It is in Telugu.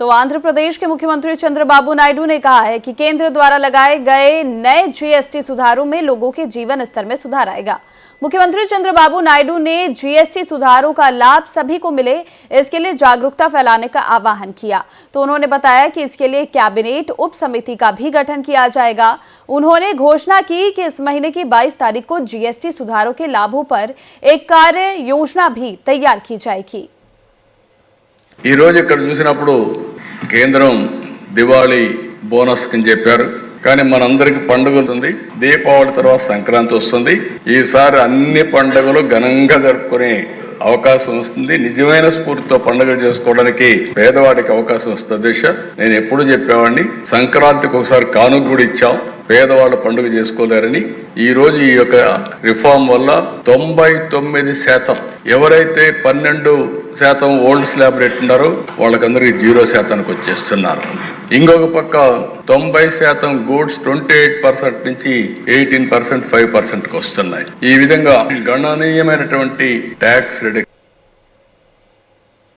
तो आंध्र प्रदेश के मुख्यमंत्री चंद्रबाबू नायडू ने कहा है कि केंद्र द्वारा लगाए गए नए जीएसटी सुधारों में लोगों के जीवन स्तर में सुधार आएगा। मुख्यमंत्री चंद्रबाबू नायडू ने जीएसटी सुधारों का लाभ सभी को मिले, इसके लिए जागरूकता फैलाने का आह्वान किया। तो उन्होंने बताया कि इसके लिए कैबिनेट उप समिति का भी गठन किया जाएगा। उन्होंने घोषणा की कि इस महीने की 22 तारीख को जीएसटी सुधारों के लाभों पर एक कार्य योजना भी तैयार की जाएगी। ఈ రోజు ఇక్కడ చూసినప్పుడు కేంద్రం దివాళీ బోనస్ కింద చెప్పారు, కానీ మనందరికి పండుగ ఉంది. దీపావళి తర్వాత సంక్రాంతి వస్తుంది. ఈసారి అన్ని పండుగలు ఘనంగా జరుపుకునే అవకాశం వస్తుంది. నిజమైన స్ఫూర్తితో పండుగలు చేసుకోవడానికి పేదవాడికి అవకాశం వస్తుంది. నేను ఎప్పుడు చెప్పేవాడిని, సంక్రాంతికి ఒకసారి కానుక కూడా ఇచ్చాం, పేదవాళ్ళ పండుగ చేసుకోలేరని. ఈ రోజు ఈ యొక్క రిఫార్మ్ వల్ల 99% ఎవరైతే 12% ఓల్డ్ స్లాబ్ రేట్ ఉన్నారో వాళ్ళకందరికీ 0%కి వచ్చేస్తున్నారు. ఇంకొక పక్క 90% గూడ్స్ 28% నుంచి 18%, 5%కి వస్తున్నాయి. ఈ విధంగా గణనీయమైనటువంటి ట్యాక్స్ రిడక్షన్